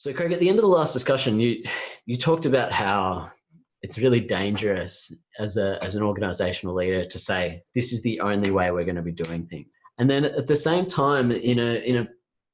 So, Craig, at the end of the last discussion, you talked about how it's really dangerous as an organizational leader to say this is the only way we're going to be doing things. And then at the same time, in a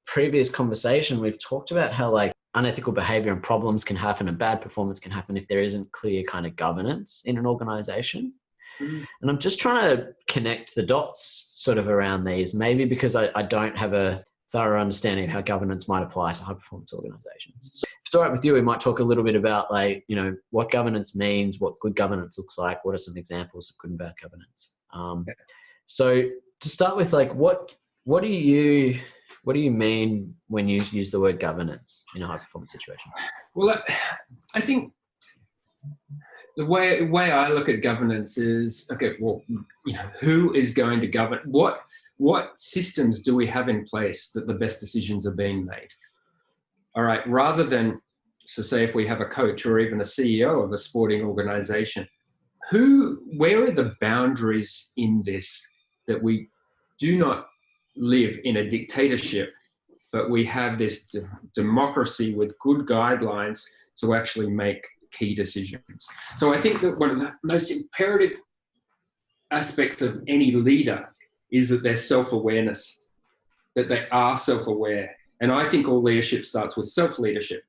previous conversation, we've talked about how like unethical behavior and problems can happen and bad performance can happen if there isn't clear kind of governance in an organization. Mm. And I'm just trying to connect the dots sort of around these, maybe because I don't have a thorough understanding of how governance might apply to high performance organizations. So if it's all right with you, we might talk a little bit about like, what governance means, what good governance looks like, what are some examples of good and bad governance. So to start with, like what do you mean when you use the word governance in a high performance situation? Well, I think the way I look at governance is, okay, well, who is going to govern? What systems do we have in place that the best decisions are being made? All right, rather than, so say if we have a coach or even a CEO of a sporting organization, where are the boundaries in this that we do not live in a dictatorship, but we have this democracy with good guidelines to actually make key decisions. So I think that one of the most imperative aspects of any leader is that their self-awareness, that they are self-aware. And I think all leadership starts with self-leadership.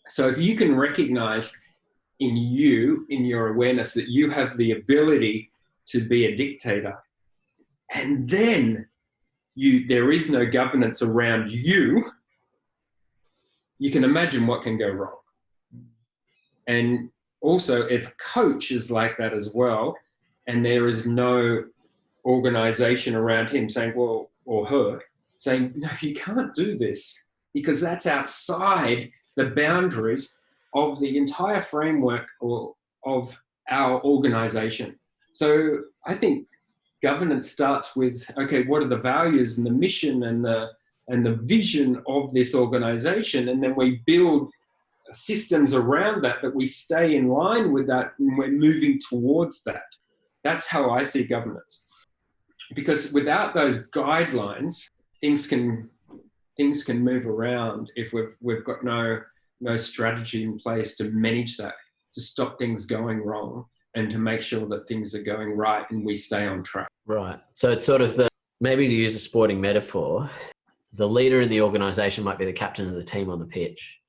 So if you can recognize in your awareness that you have the ability to be a dictator, and then there is no governance around you can imagine what can go wrong. And also, if a coach is like that as well, and there is no organization around him saying, well, or her, saying, no, you can't do this because that's outside the boundaries of the entire framework of our organization. So I think governance starts with, okay, what are the values and the mission and the vision of this organization? And then we build systems around that we stay in line with that and we're moving towards that. That's how I see governance. Because without those guidelines, things can move around if we've got no strategy in place to manage that, to stop things going wrong and to make sure that things are going right and we stay on track. Right. So it's sort of maybe to use a sporting metaphor, the leader in the organization might be the captain of the team on the pitch,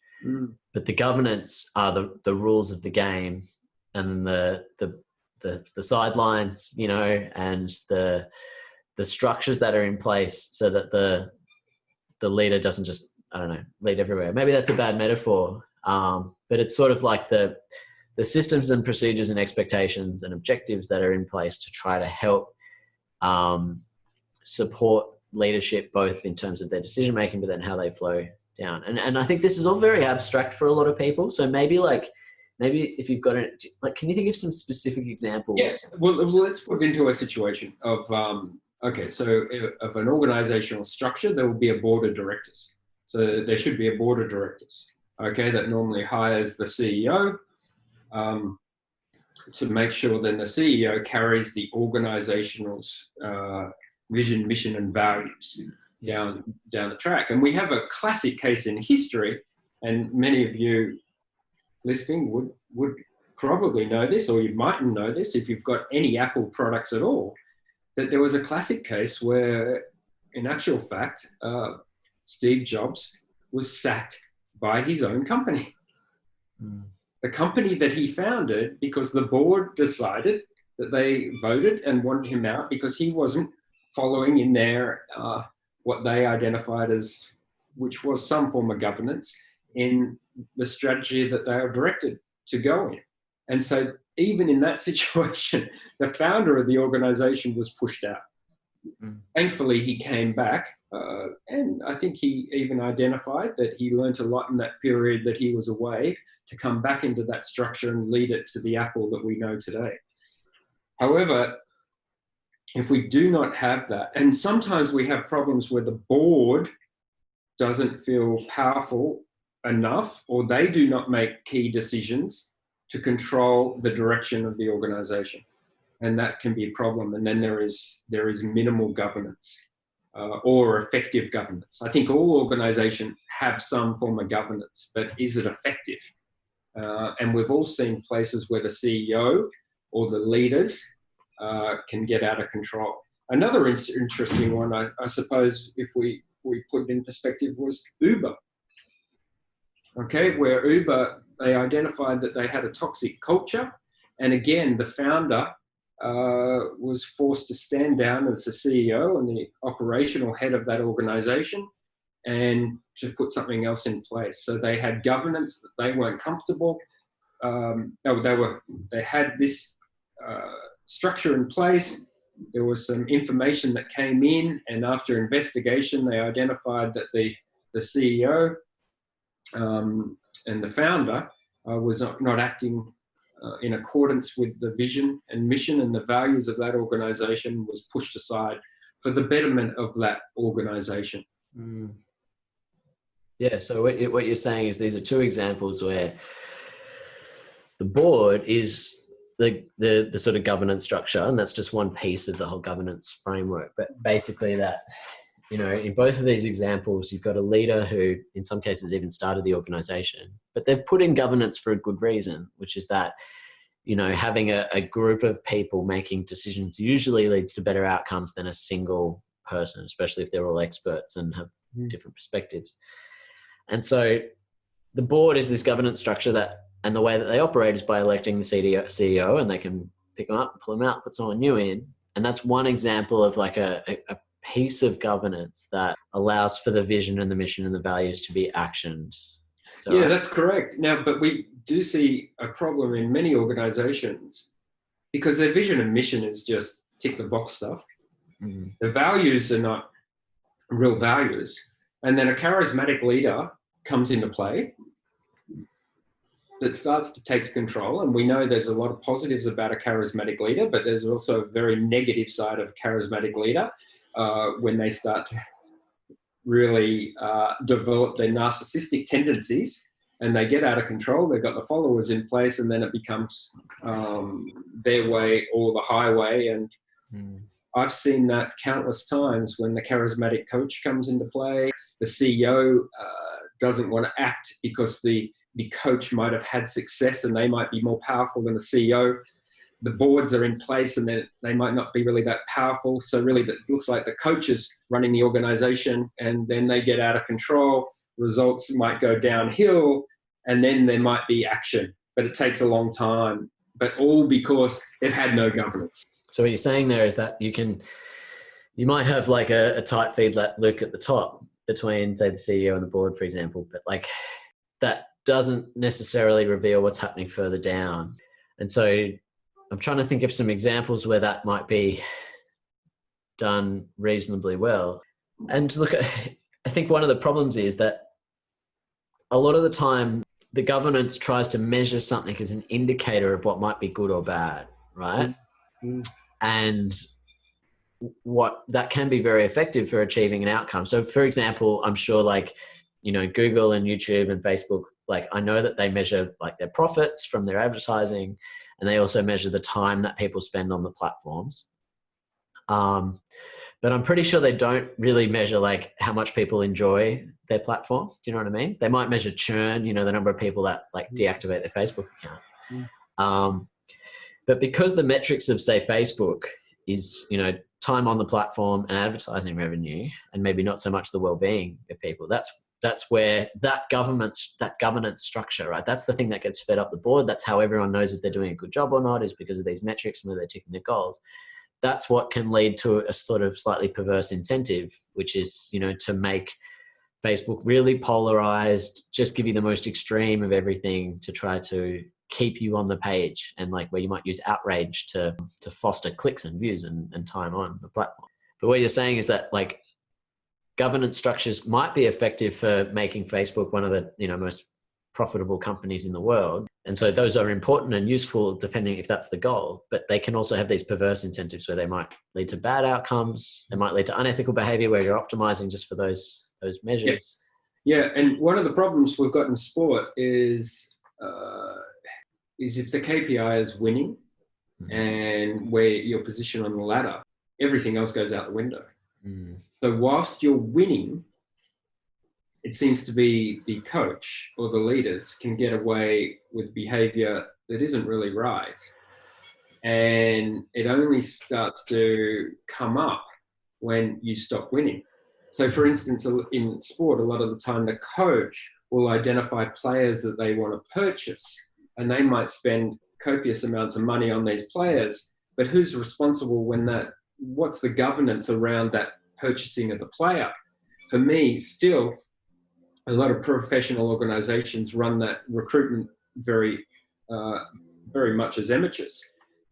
but the governance are the rules of the game and the sidelines, and the structures that are in place so that the leader doesn't just, lead everywhere. Maybe that's a bad metaphor, but it's sort of like the systems and procedures and expectations and objectives that are in place to try to help support leadership, both in terms of their decision making, but then how they flow down. And I think this is all very abstract for a lot of people. So maybe if you've got it, can you think of some specific examples? Yes. Well, let's put it into a situation of, so of an organizational structure, there will be a board of directors. So there should be a board of directors, that normally hires the CEO to make sure then the CEO carries the organizational's vision, mission, and values down the track. And we have a classic case in history, and many of you listening would probably know this, or you mightn't know this if you've got any Apple products at all, that there was a classic case where, in actual fact, Steve Jobs was sacked by his own company. The company that he founded, because the board decided that they voted and wanted him out because he wasn't following in their what they identified as, which was some form of governance in the strategy that they are directed to go in. And so even in that situation, the founder of the organization was pushed out. Thankfully, he came back, and I think he even identified that he learned a lot in that period that he was away to come back into that structure and lead it to the Apple that we know today. However, if we do not have that, and sometimes we have problems where the board doesn't feel powerful enough, or they do not make key decisions to control the direction of the organization. And that can be a problem. And then there is minimal governance. or effective governance. I think all organizations have some form of governance, but is it effective? And we've all seen places where the CEO or the leaders can get out of control. Another interesting one, I suppose, if we put it in perspective, was Uber. Okay, where Uber, they identified that they had a toxic culture. And again, the founder was forced to stand down as the CEO and the operational head of that organization and to put something else in place. So they had governance that they weren't comfortable. They had this structure in place. There was some information that came in, and after investigation, they identified that the CEO and the founder was not acting in accordance with the vision and mission and the values of that organization, was pushed aside for the betterment of that organization. Mm. Yeah, so what you're saying is these are two examples where the board is the sort of governance structure, and that's just one piece of the whole governance framework. But basically that, in both of these examples, you've got a leader who in some cases even started the organization, but they've put in governance for a good reason, which is that, having a group of people making decisions usually leads to better outcomes than a single person, especially if they're all experts and have different perspectives. And so the board is this governance structure and the way that they operate is by electing the CEO, and they can pick them up, pull them out, put someone new in. And that's one example of like a piece of governance that allows for the vision and the mission and the values to be actioned. Yeah, that's correct. Now, but we do see a problem in many organizations because their vision and mission is just tick the box stuff. Mm-hmm. The values are not real values. And then a charismatic leader comes into play that starts to take control. And we know there's a lot of positives about a charismatic leader, but there's also a very negative side of charismatic leader when they start to really develop their narcissistic tendencies and they get out of control. They've got the followers in place, and then it becomes their way or the highway. And I've seen that countless times when the charismatic coach comes into play. The CEO doesn't want to act because the coach might have had success and they might be more powerful than the CEO. The boards are in place and they might not be really that powerful. So really it looks like the coach is running the organization, and then they get out of control. Results might go downhill, and then there might be action, but it takes a long time, but all because they've had no governance. So what you're saying there is that you might have like a tight feedback loop at the top between, say, the CEO and the board, for example, but like that doesn't necessarily reveal what's happening further down. And so I'm trying to think of some examples where that might be done reasonably well. And look, I think one of the problems is that a lot of the time the governance tries to measure something as an indicator of what might be good or bad, right? Mm-hmm. And what that can be very effective for achieving an outcome. So for example, I'm sure Google and YouTube and Facebook, I know that they measure their profits from their advertising, and they also measure the time that people spend on the platforms. But I'm pretty sure they don't really measure how much people enjoy their platform. Do you know what I mean? They might measure churn, the number of people that deactivate their Facebook account. But because the metrics of, say, Facebook is, time on the platform and advertising revenue, and maybe not so much the well-being of people, that's where that governance structure, right? That's the thing that gets fed up the board. That's how everyone knows if they're doing a good job or not, is because of these metrics and whether they're ticking their goals. That's what can lead to a sort of slightly perverse incentive, which is, to make Facebook really polarized, just give you the most extreme of everything to try to keep you on the page, and where you might use outrage to foster clicks and views and time on the platform. But what you're saying is that governance structures might be effective for making Facebook one of the most profitable companies in the world. And so those are important and useful depending if that's the goal, but they can also have these perverse incentives where they might lead to bad outcomes. They might lead to unethical behavior where you're optimizing just for those measures. Yeah. And one of the problems we've got in sport is if the KPI is winning and where your position on the ladder, everything else goes out the window. So whilst you're winning, it seems to be the coach or the leaders can get away with behavior that isn't really right. And it only starts to come up when you stop winning. So for instance, in sport, a lot of the time the coach will identify players that they want to purchase, and they might spend copious amounts of money on these players, but who's responsible what's the governance around that purchasing of the player? For me, still, a lot of professional organizations run that recruitment very much as amateurs.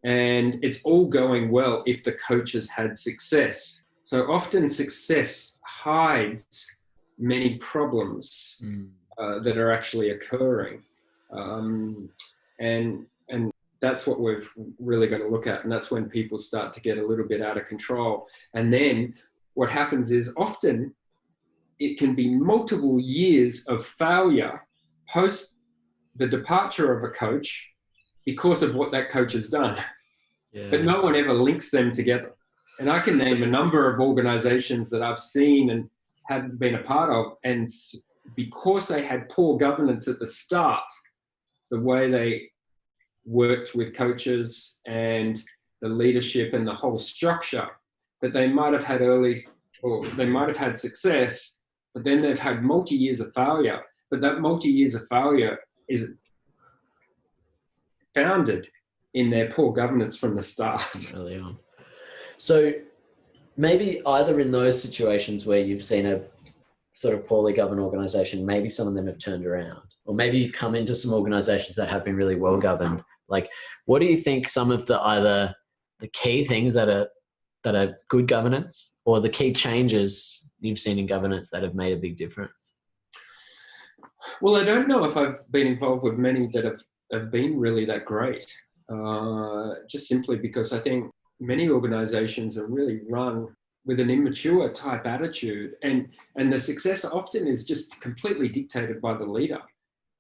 And it's all going well if the coach has had success. So often success hides many problems that are actually occurring. And that's what we've really got to look at. And that's when people start to get a little bit out of control. And then what happens is often it can be multiple years of failure post the departure of a coach because of what that coach has done. Yeah. But no one ever links them together. And I can name a number of organizations that I've seen and have been a part of, and because they had poor governance at the start, the way they worked with coaches and the leadership and the whole structure, that they might have had they might have had success, but then they've had multi-years of failure. But that multi-years of failure is founded in their poor governance from the start. Early on. So maybe either in those situations where you've seen a sort of poorly governed organization, maybe some of them have turned around, or maybe you've come into some organizations that have been really well governed. Like, what do you think some of either the key things that are good governance, or the key changes you've seen in governance that have made a big difference? Well, I don't know if I've been involved with many that have been really that great, just simply because I think many organizations are really run with an immature type attitude, and the success often is just completely dictated by the leader.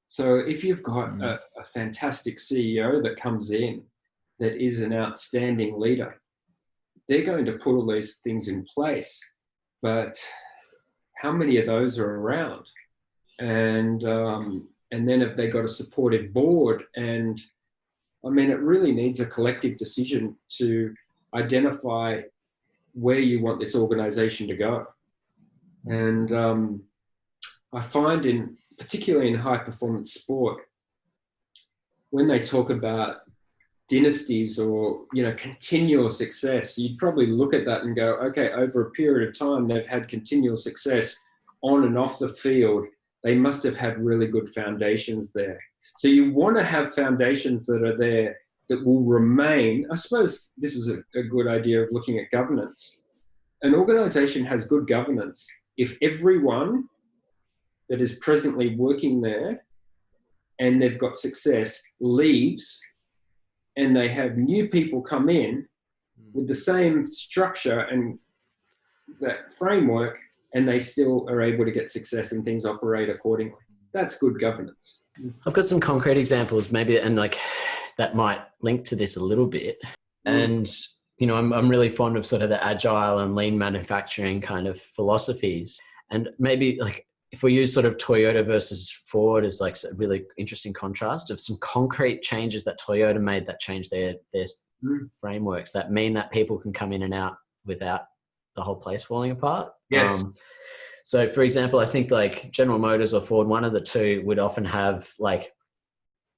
So if you've got a fantastic CEO that comes in that is an outstanding leader, they're going to put all these things in place, but how many of those are around? And then if they got a supportive board, and I mean, it really needs a collective decision to identify where you want this organization to go. And I find particularly in high performance sport, when they talk about dynasties or, continual success, you'd probably look at that and go, okay, over a period of time, they've had continual success on and off the field. They must have had really good foundations there. So you want to have foundations that are there that will remain. I suppose this is a good idea of looking at governance. An organization has good governance if everyone that is presently working there and they've got success leaves, and they have new people come in with the same structure and that framework, and they still are able to get success and things operate accordingly. That's good governance. I've got some concrete examples maybe, and that might link to this a little bit. And, I'm really fond of sort of the agile and lean manufacturing kind of philosophies. And maybe if we use sort of Toyota versus Ford as a really interesting contrast of some concrete changes that Toyota made that changed their frameworks that mean that people can come in and out without the whole place falling apart. Yes. So for example, I think General Motors or Ford, one of the two would often have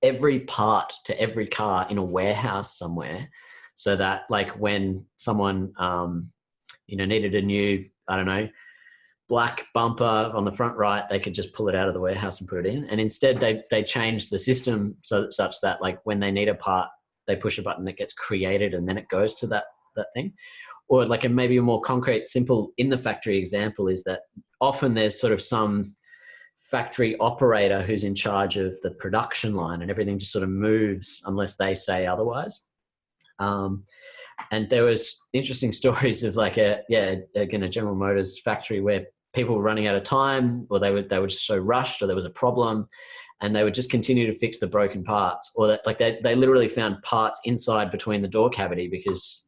every part to every car in a warehouse somewhere, so that when someone, needed a new, I don't know, black bumper on the front right, they could just pull it out of the warehouse and put it in. And instead they changed the system such that when they need a part, they push a button that gets created and then it goes to that thing. Or maybe a more concrete, simple in the factory example is that often there's sort of some factory operator who's in charge of the production line, and everything just sort of moves unless they say otherwise. And there was interesting stories of a General Motors factory where people were running out of time, or they were just so rushed, or there was a problem, and they would just continue to fix the broken parts, or that they literally found parts inside between the door cavity because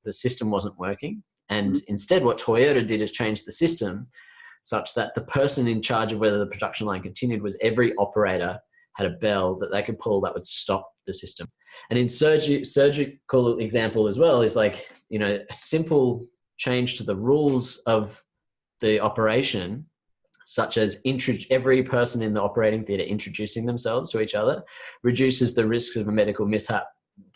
the system wasn't working. And instead, what Toyota did is change the system such that the person in charge of whether the production line continued was every operator had a bell that they could pull that would stop the system. And in surgical example as well is like, you know, a simple change to the rules of the operation, such as every person in the operating theatre introducing themselves to each other, reduces the risk of a medical mishap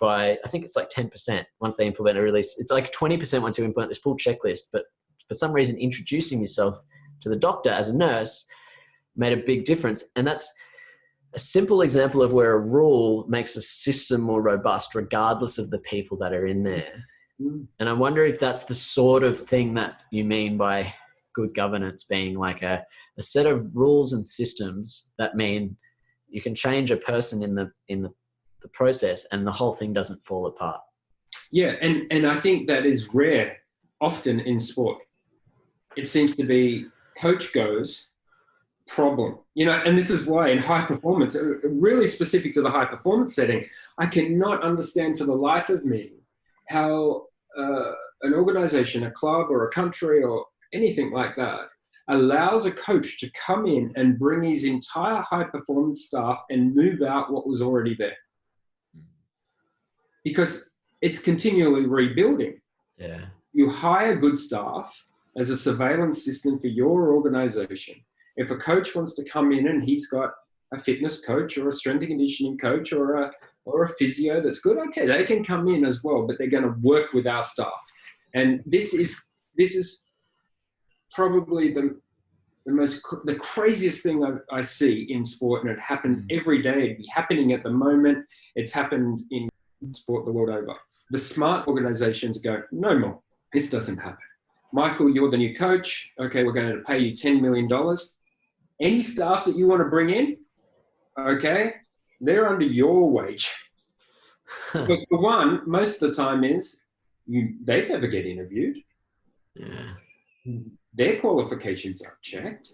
by, I think it's like 10% once they implement a release. It's like 20% once you implement this full checklist, but for some reason introducing yourself to the doctor as a nurse made a big difference. And that's a simple example of where a rule makes a system more robust regardless of the people that are in there. And I wonder if that's the sort of thing that you mean by good governance being like a set of rules and systems that mean you can change a person in the process and the whole thing doesn't fall apart. Yeah, and I think that is rare often in sport. It seems to be coach goes, problem. You know, and this is why in high performance, really specific to the high performance setting, I cannot understand for the life of me how an organization, a club or a country or anything like that allows a coach to come in and bring his entire high performance staff and move out what was already there. Because it's continually rebuilding. Yeah. You hire good staff as a surveillance system for your organization. If a coach wants to come in and he's got a fitness coach or a strength and conditioning coach or a physio that's good, okay, they can come in as well, but they're going to work with our staff. And this is probably the craziest thing I see in sport, and it happens every day. It's happening at the moment. It's happened in sport the world over. The smart organizations go, no more. This doesn't happen. Michael, you're the new coach. Okay, we're going to pay you $10 million. Any staff that you want to bring in, okay, they're under your wage. But for one, most of the time they never get interviewed. Yeah. Their qualifications aren't checked.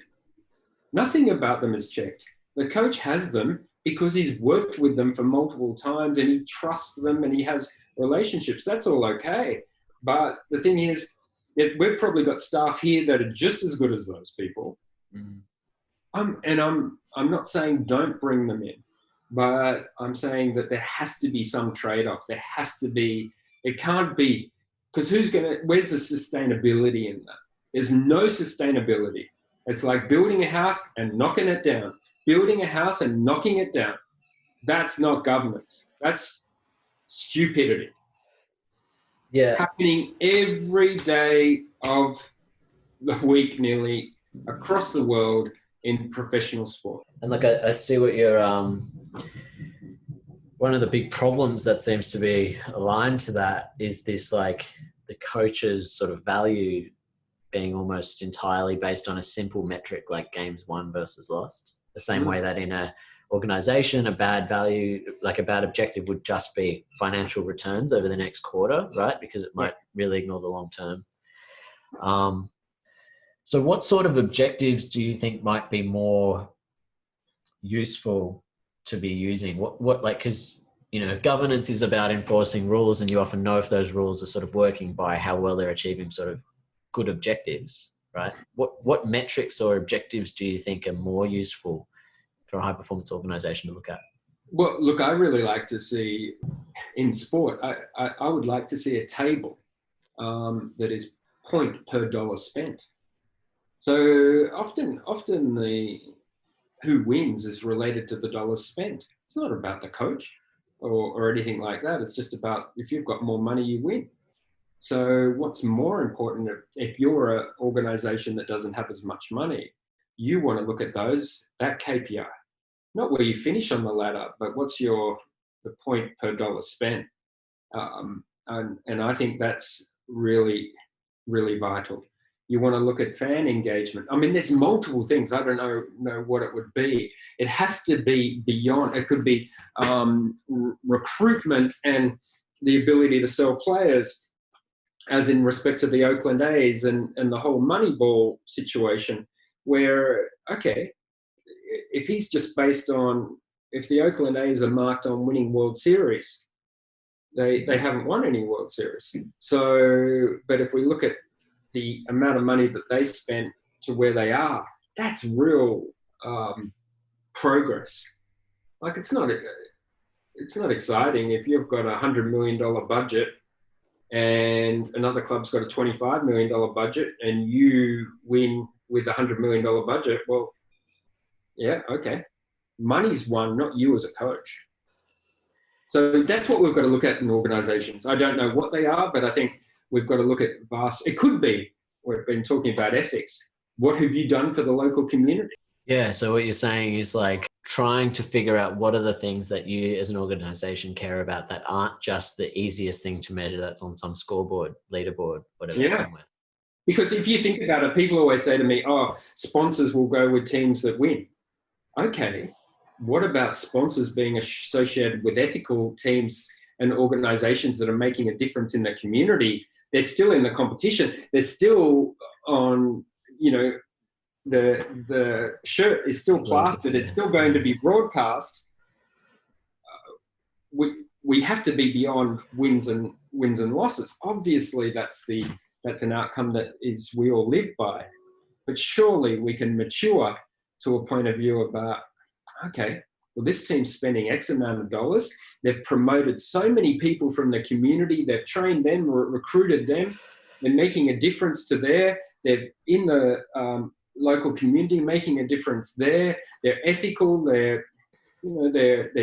Nothing about them is checked. The coach has them because he's worked with them for multiple times and he trusts them and he has relationships. That's all okay. But the thing is, we've probably got staff here that are just as good as those people. I'm not saying don't bring them in, but I'm saying that there has to be some trade-off. There has to be, it can't be, because where's the sustainability in that? There's no sustainability. It's like building a house and knocking it down. Building a house and knocking it down. That's not governance. That's stupidity. Yeah. Happening every day of the week nearly across the world in professional sport. And look, I see what you're, one of the big problems that seems to be aligned to that is this, like the coach's sort of value being almost entirely based on a simple metric like games won versus lost. The same way that in a organization, a bad value, like a bad objective would just be financial returns over the next quarter, right? Because it might really ignore the long term. So what sort of objectives do you think might be more useful to be using? What like, because, you know, if governance is about enforcing rules and you often know if those rules are sort of working by how well they're achieving sort of good objectives, right? What metrics or objectives do you think are more useful for a high performance organization to look at? Well, look, I really like to see in sport, I would like to see a table that is point per dollar spent. So often the who wins is related to the dollars spent. It's not about the coach or anything like that. It's just about if you've got more money, you win. So what's more important if you're an organization that doesn't have as much money, you want to look at that KPI, not where you finish on the ladder, but what's the point per dollar spent. And I think that's really, really vital. You want to look at fan engagement. I mean, there's multiple things. I don't know what it would be. It has to be beyond. It could be recruitment and the ability to sell players, as in respect to the Oakland A's and the whole Moneyball situation, where, okay, if he's just based on, if the Oakland A's are marked on winning World Series, they haven't won any World Series. So, but if we look at the amount of money that they spent to where they are, that's real progress. Like it's not exciting if you've got $100 million budget and another club's got a $25 million budget and you win with a $100 million budget. Well, yeah, okay. Money's won, not you as a coach. So that's what we've got to look at in organisations. I don't know what they are, but I think we've got to look at vast. It could be, we've been talking about ethics. What have you done for the local community? Yeah. So what you're saying is like trying to figure out what are the things that you as an organisation care about that aren't just the easiest thing to measure that's on some scoreboard, leaderboard, whatever. Yeah. Somewhere. Because if you think about it, people always say to me, oh, sponsors will go with teams that win. Okay. What about sponsors being associated with ethical teams and organizations that are making a difference in the community? They're still in the competition. They're still on, the shirt is still plastered. It's still going to be broadcast. We have to be beyond wins and losses. Obviously, that's an outcome that we all live by. But surely we can mature to a point of view about, okay, well, this team's spending X amount of dollars. They've promoted so many people from the community. They've trained them, recruited them. They're making a difference they're in the local community, making a difference there. They're ethical. They're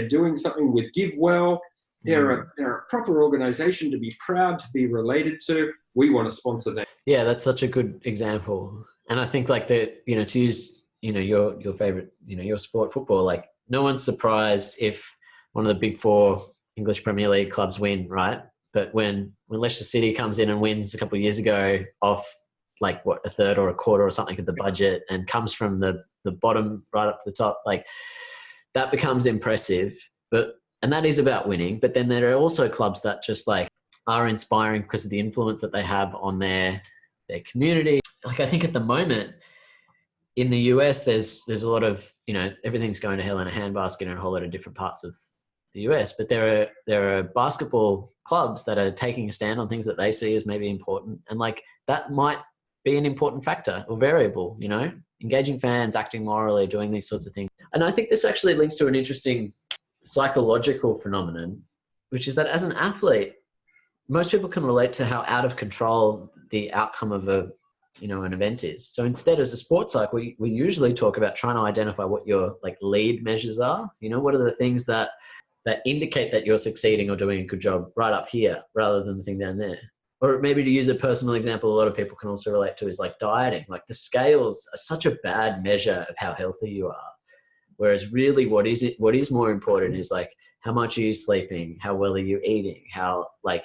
doing something with Give Well. They're a proper organisation to be proud to be related to. We want to sponsor them. Yeah, that's such a good example. And I think like to use your favorite, your sport, football, like no one's surprised if one of the big four English Premier League clubs win, right? But when Leicester City comes in and wins a couple of years ago off like a third or a quarter or something of the budget and comes from the bottom right up to the top, like that becomes impressive. And that is about winning. But then there are also clubs that just like are inspiring because of the influence that they have on their community. Like I think at the moment, in the US, there's a lot of, everything's going to hell in a handbasket in a whole lot of different parts of the US. But there are basketball clubs that are taking a stand on things that they see as maybe important. And like that might be an important factor or variable, engaging fans, acting morally, doing these sorts of things. And I think this actually links to an interesting psychological phenomenon, which is that as an athlete, most people can relate to how out of control the outcome of an event is. So instead, as a sports psych, we usually talk about trying to identify what your like lead measures are. What are the things that indicate that you're succeeding or doing a good job right up here rather than the thing down there. Or maybe to use a personal example, a lot of people can also relate to is like dieting. Like the scales are such a bad measure of how healthy you are. Whereas really what is more important is like, how much are you sleeping? How well are you eating? How like,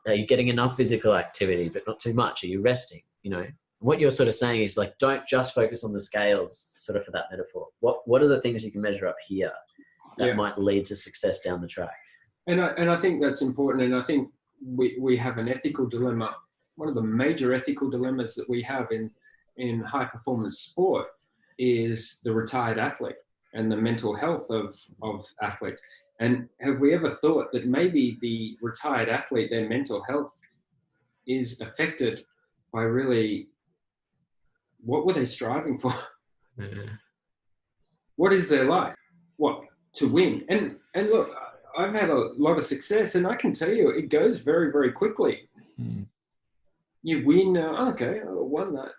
are you getting enough physical activity, but not too much? Are you resting? What you're sort of saying is like, don't just focus on the scales sort of for that metaphor. What are the things you can measure up here that might lead to success down the track? And I think that's important. And I think we have an ethical dilemma. One of the major ethical dilemmas that we have in high performance sport is the retired athlete and the mental health of athletes. And have we ever thought that maybe the retired athlete, their mental health is affected by really, what were they striving for? Mm-hmm. What is their life? What? To win. And look, I've had a lot of success, and I can tell you it goes very, very quickly. Mm. You win, okay, I won that.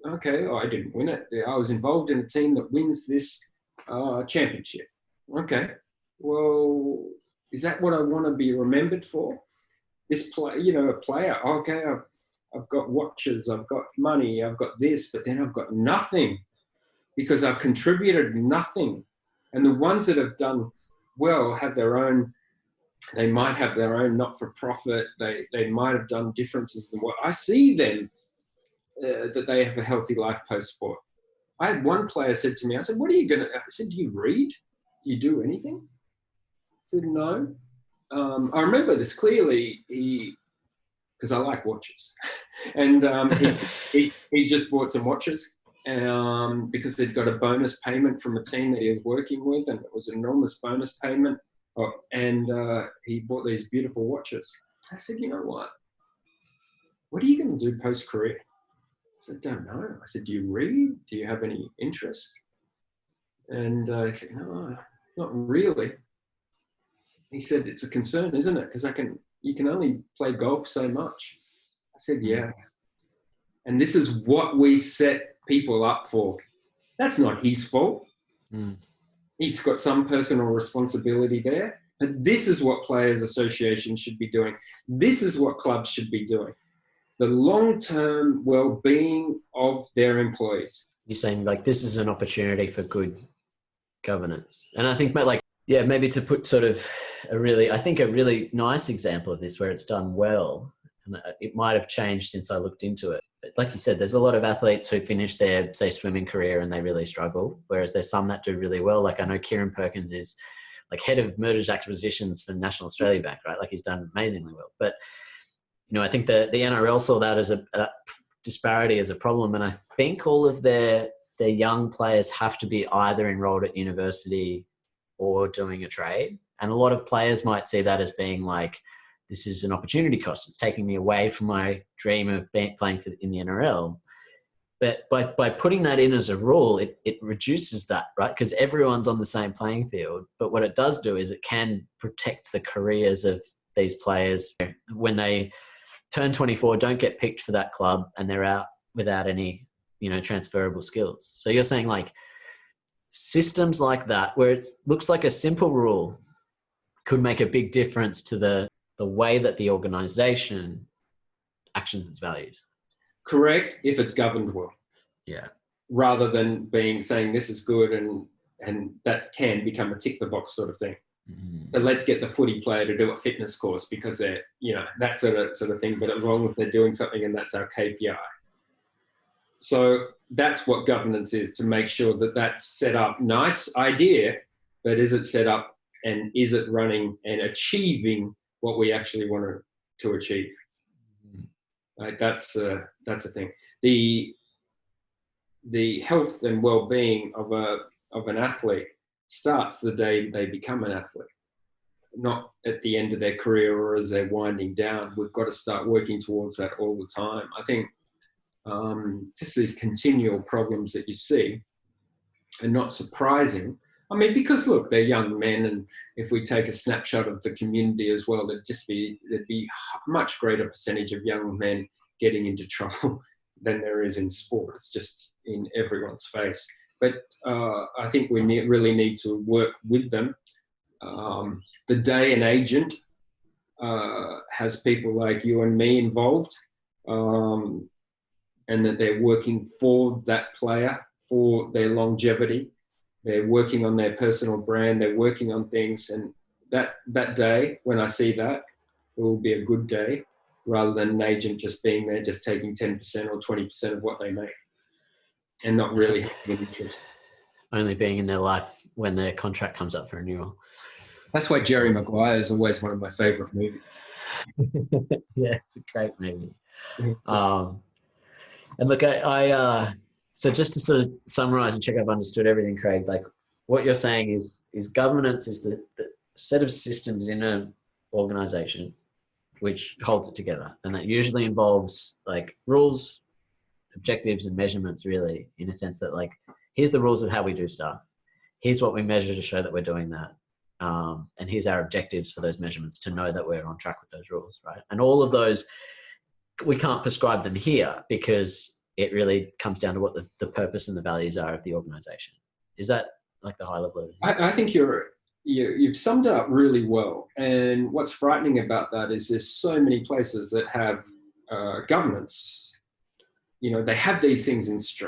Okay, I didn't win it. I was involved in a team that wins this championship. Okay, well, is that what I want to be remembered for? This a player, okay, I've got watches, I've got money, I've got this, but then I've got nothing because I've contributed nothing. And the ones that have done well have their own, they might have their own not-for-profit, they might have done differences in what I see them, that they have a healthy life post-sport. I had one player said to me, I said, what are you going to, I said, do you read? Do you do anything? I said, no. I remember this clearly, because I like watches. And he just bought some watches because he'd got a bonus payment from a team that he was working with, and it was an enormous bonus payment. And he bought these beautiful watches. I said, you know what are you going to do post-career? I said, don't know. I said, do you read? Do you have any interest? And he said, no, not really. He said, it's a concern, isn't it? Because you can only play golf so much. I said, yeah. And this is what we set people up for. That's not his fault. He's got some personal responsibility there. But this is what players' associations should be doing. This is what clubs should be doing. The long-term well-being of their employees. You're saying like this is an opportunity for good governance. And I think maybe to put sort of a really nice example of this where it's done well, and it might have changed since I looked into it. But like you said, there's a lot of athletes who finish their, say, swimming career and they really struggle, whereas there's some that do really well. Like I know Kieran Perkins is like head of mergers acquisitions for National Australia Bank, right? Like he's done amazingly well. But, I think the NRL saw that as a disparity as a problem. And I think all of their young players have to be either enrolled at university or doing a trade. And a lot of players might see that as being like, this is an opportunity cost. It's taking me away from my dream of playing in the NRL. But by putting that in as a rule, it reduces that, right? Because everyone's on the same playing field. But what it does do is it can protect the careers of these players when they turn 24, don't get picked for that club, and they're out without any, transferable skills. So you're saying like systems like that, where it looks like a simple rule, could make a big difference to the way that the organization actions its values. Correct, if it's governed well. Yeah. Rather than saying this is good and that can become a tick the box sort of thing. So let's get the footy player to do a fitness course because they're, that sort of thing, but as long as they're doing something and that's our KPI. So that's what governance is, to make sure that that's set up. Nice idea, but is it set up and is it running and achieving what we actually want to achieve? Right, that's a thing. The health and well-being of an athlete starts the day they become an athlete, not at the end of their career or as they're winding down. We've got to start working towards that all the time. I think just these continual problems that you see are not surprising. I mean, because look, they're young men, and if we take a snapshot of the community as well, there'd be a much greater percentage of young men getting into trouble than there is in sport. It's just in everyone's face. But I think we really need to work with them. The day an agent has people like you and me involved, and that they're working for that player, for their longevity. They're working on their personal brand. They're working on things. And that day, when I see that, it will be a good day, rather than an agent just being there, just taking 10% or 20% of what they make and not really having an interest. Only being in their life when their contract comes up for renewal. That's why Jerry Maguire is always one of my favourite movies. Yeah, it's a great movie. And look, so just to sort of summarize and check I've understood everything, Craig, like what you're saying is governance is the set of systems in an organization which holds it together. And that usually involves like rules, objectives, and measurements, really, in a sense that like, here's the rules of how we do stuff. Here's what we measure to show that we're doing that. And here's our objectives for those measurements to know that we're on track with those rules, right? And all of those, we can't prescribe them here because it really comes down to what the purpose and the values are of the organization. Is that like the high level of it? I think you've summed it up really well. And what's frightening about that is there's so many places that have governance. They have these things they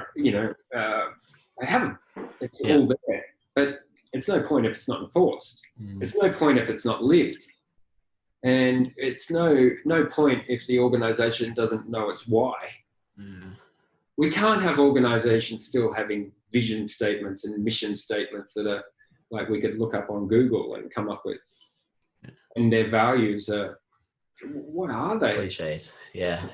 have them. It's all there. But it's no point if it's not enforced. It's no point if it's not lived. And it's no point if the organization doesn't know its why. We can't have organizations still having vision statements and mission statements that are like we could look up on Google and come up with. And their values are, what are they? Cliches, yeah.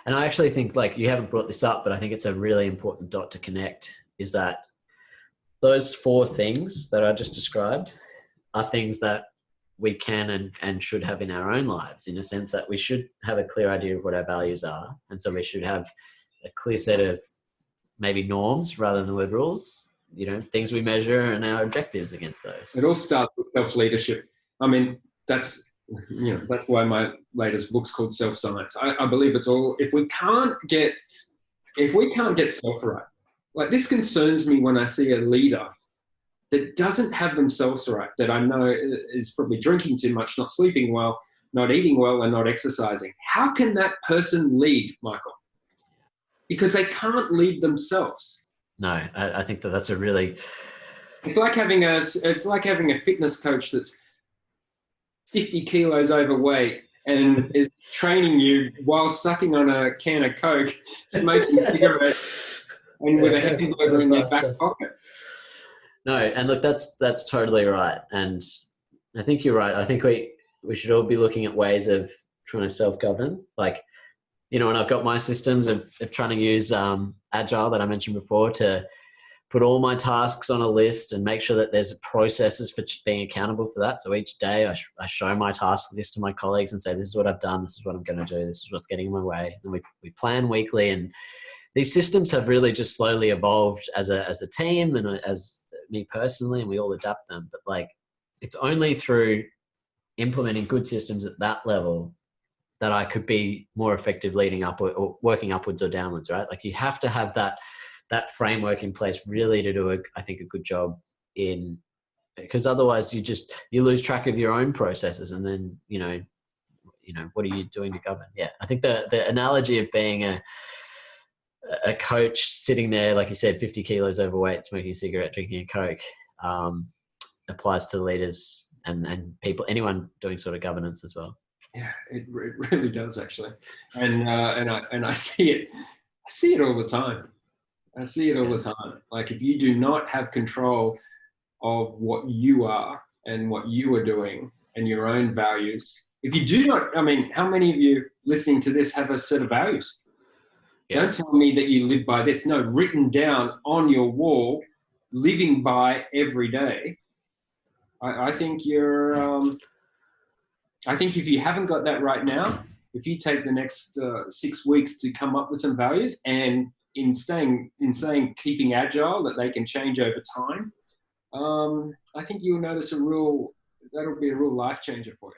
And I actually think, like, you haven't brought this up, but I think it's a really important dot to connect, is that those four things that I just described, are things that we can and should have in our own lives, in a sense that we should have a clear idea of what our values are. And so we should have a clear set of maybe norms rather than rules, things we measure and our objectives against those. It all starts with self-leadership. I mean, that's why my latest book's called Self-Science. I believe it's all, if we can't get self right, like this concerns me when I see a leader that doesn't have themselves right, that I know is probably drinking too much, not sleeping well, not eating well, and not exercising. How can that person lead, Michael? Because they can't lead themselves. No, I think that's a really... It's like having a fitness coach that's 50 kilos overweight and is training you while sucking on a can of Coke, smoking cigarettes, and with a hamburger in their back pocket. No, and look, that's totally right. And I think you're right. I think we should all be looking at ways of trying to self-govern. Like, and I've got my systems of trying to use Agile that I mentioned before to put all my tasks on a list and make sure that there's processes for being accountable for that. So each day I show my task list to my colleagues and say, this is what I've done, this is what I'm going to do, this is what's getting in my way. And we plan weekly, and these systems have really just slowly evolved as a team and as me personally, and we all adapt them. But like, it's only through implementing good systems at that level that I could be more effective leading up or working upwards or downwards, right? Like, you have to have that framework in place really to do I think a good job in, because otherwise you lose track of your own processes, and then what are you doing to govern? Yeah, I think the analogy of being a coach sitting there, like you said, 50 kilos overweight, smoking a cigarette, drinking a Coke, applies to leaders and people, anyone doing sort of governance as well. Yeah, it really does, actually. And I see it all the time. I see it all the time. Like, if you do not have control of what you are and what you are doing and your own values, if you do not, I mean, how many of you listening to this have a set of values? Yeah. Don't tell me that you live by this. No, written down on your wall, living by every day. I think I think if you haven't got that right now, if you take the next 6 weeks to come up with some values, and in keeping agile, that they can change over time, I think you'll notice that'll be a real life changer for you.